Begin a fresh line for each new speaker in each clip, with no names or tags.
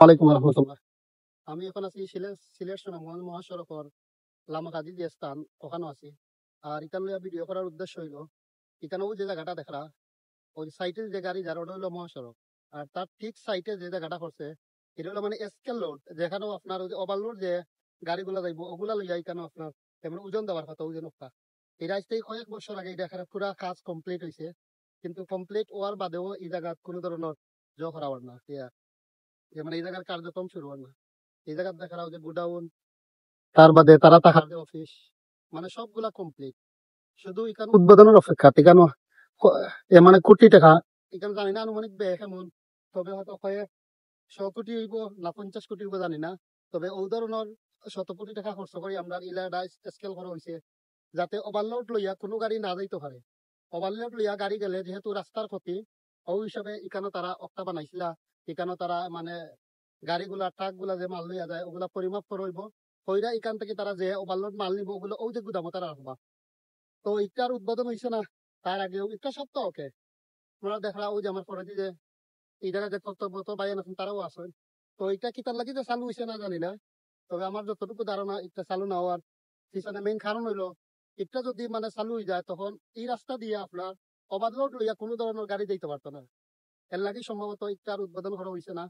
ওয়ালাইকুম রহমতুল্লাহ। আমি এখন আছি সিলেট সুনামগঞ্জ মহাসড়কর লামাকাজি যে স্থান ওখানে আছি। আর এখানে ভিডিও করার উদ্দেশ্য হইল এখানেও যে জায়গাটা দেখরা ওই সাইটে যে গাড়ি যার ওটা হইলো মহাসড়ক। আর তার ঠিক সাইটে যে জায়গাটা করছে এটা হলো মানে স্কেল লোড, যেখানেও আপনার ওভারলোড যে গাড়িগুলা যাইব ওগুলা লইয়া এখানে আপনার যেমন ওজন দেওয়ার কথা ওজন একটা এটা আজ থেকে কয়েক বছর আগে এটা এখানে পুরা কাজ কমপ্লিট হয়েছে, কিন্তু কমপ্লিট হওয়ার বাদেও এই জায়গা কোনো ধরনের করা হওয়ার না, মানে এই জায়গার কার্যক্রম শুরু হয় না। এই জায়গার দেখা যে গোডাউন, তার বাদে তারা থাকার যে অফিস, মানে সবগুলা কমপ্লিট। শুধু এখানে উদ্বোধনের অপেক্ষা। এখানে মানে কোটি টাকা, এখানে জানি না আনুমানিক ব্যয় কেমন, তবে হয়তো কয়েক 100 কোটি হইব না 50 কোটি হইব জানি না। তবে ওই ধরনের 100 কোটি টাকা খরচ করে আমরা ইলাডা স্কেল করা হয়েছে, যাতে ওভারলোড লইয়া কোনো গাড়ি না যাইতে পারে। ওভারলোড লইয়া গাড়ি গেলে যেহেতু রাস্তার ক্ষতি, ওই হিসাবে এখানে তারা অক্টা বানাইছিলা। এখানে তারা মানে গাড়িগুলা ট্রাকগুলা যে মাল লইয়া যায় ওগুলা পরিমাপ করইব, কইরা এখান থেকে তারা যে ওভারলোড মাল নিব ওগুলো ওই যে গুদামে তারা রাখবা। তো এটার উদ্বোধন হয়েছে না, তার আগেও একটা সপ্তাহ ওকে আপনারা দেখলা ওই যে আমার পরে যে এই জায়গায় যে কর্তব্যরত বাইন আছেন তারাও আছেন। তো এটা কি তার লাগি যে চালু হয়েছে না জানি না, তবে আমার যতটুকু ধারণা এটা চালু না হওয়ার পিছনে মেইন কারণ হইলো এটা যদি মানে চালু হয়ে যায় তখন এই রাস্তা দিয়ে আপনার ওভারলোড লইয়া কোনো ধরনের গাড়ি দিতে পারতো না। এর লাগি সম্ভবত এটার উদ্বোধন করা হয়েছে না।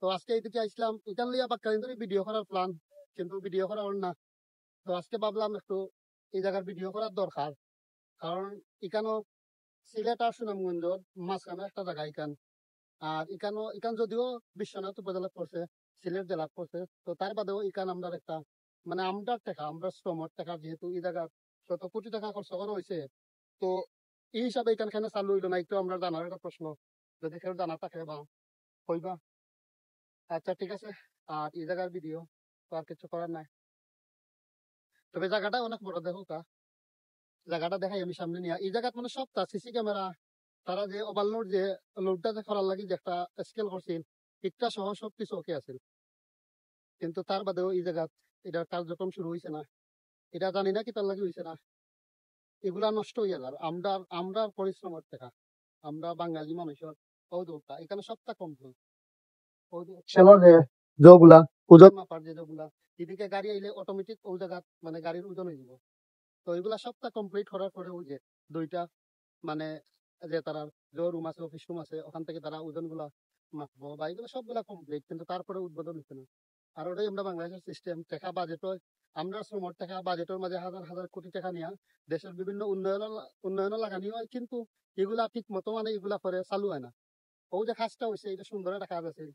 তো আজকে এইদিকে আসলাম এটা লইয়া বাক্কালীন ধরে ভিডিও করার প্ল্যান, কিন্তু ভিডিও করা হল না। তো আজকে ভাবলাম একটু এই জায়গার ভিডিও করার দরকার, কারণ এখানেও সিলেট আর সুনামগঞ্জের মাঝখানে একটা জায়গা এখান। আর এখান যদিও বিশ্বনাথ উপজেলা পড়ছে, সিলেট জেলা পড়ছে, তো তার বাদেও এখান আমরা একটা মানে আমরা টাকা আমরা শ্রমর টাকা যেহেতু এই জায়গার 100 কোটি টাকা খরচ করা হয়েছে, তো এই হিসাবে এখানে চালু হইলো না একটু আমরা জানার একটা প্রশ্ন, যদি কেউ জানা থাকে বা কইবা। আচ্ছা ঠিক আছে। আর এই জায়গার ভিডিও তো আর কিছু করার নাই, তবে জায়গাটা অনেক বড় দেখো কা, জায়গাটা দেখাই আমি সামনে নিয়ে এই জায়গাত মানে সবটা সিসি ক্যামেরা, তারা যে ওভারলোড যে লোডটা যে করার লাগি যে একটা স্কেল করছিল ইটটা সহ সবকিছু ওকে আছে, কিন্তু তার বাদেও এই জায়গা এটার কার্যক্রম শুরু হয়েছে না। এটা জানি না কি তার লাগে হয়েছে না, এগুলা নষ্ট হয়ে যাবে। আমরা আমরা পরিশ্রমের টাকা, আমরা বাঙালি মানুষের ওটা এখানে সবটা কমপ্লিট। যেগুলা ওজন মাপার যেগুলা এদিকে গাড়ি আইলে অটোমেটিক ওই জায়গা মানে গাড়ির ওজন হয়ে যাব। তো এগুলা সবটা কমপ্লিট করার পরে ওই যে দুইটা মানে যে তারা যে রুম আছে অফিস রুম আছে ওখান থেকে তারা ওজন গুলা মাপবো বা এগুলো সবগুলা কমপ্লিট, কিন্তু তারপরে উদ্বোধন হচ্ছে না। আর ওটাই আমরা বাংলাদেশের সিস্টেম টাকা বাজেট, আমরা শ্রমর টাকা বাজেটের মাঝে হাজার হাজার কোটি টাকা নিয়ে দেশের বিভিন্ন উন্নয়ন লাগানি হয়, কিন্তু এগুলা ঠিক মতো মানে এগুলা করে চালু হয় না। ও যে কাজটা হয়েছে এটা সুন্দর একটা কাজ আছে,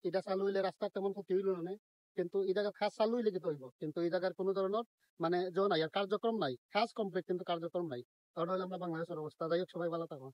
এটা চালু হইলে রাস্তা তেমন ক্ষতি হইল না, কিন্তু এই জায়গার কাজ চালু হইলে কি হইব, কিন্তু এই জায়গার কোনো ধরনের মানে নাই আর কার্যক্রম নাই, কাজ কমপ্লিট কিন্তু কার্যক্রম নাই। তাহলে হলে আমরা বাংলাদেশের অবস্থা। যাই হোক, সবাই ভালো থাকো।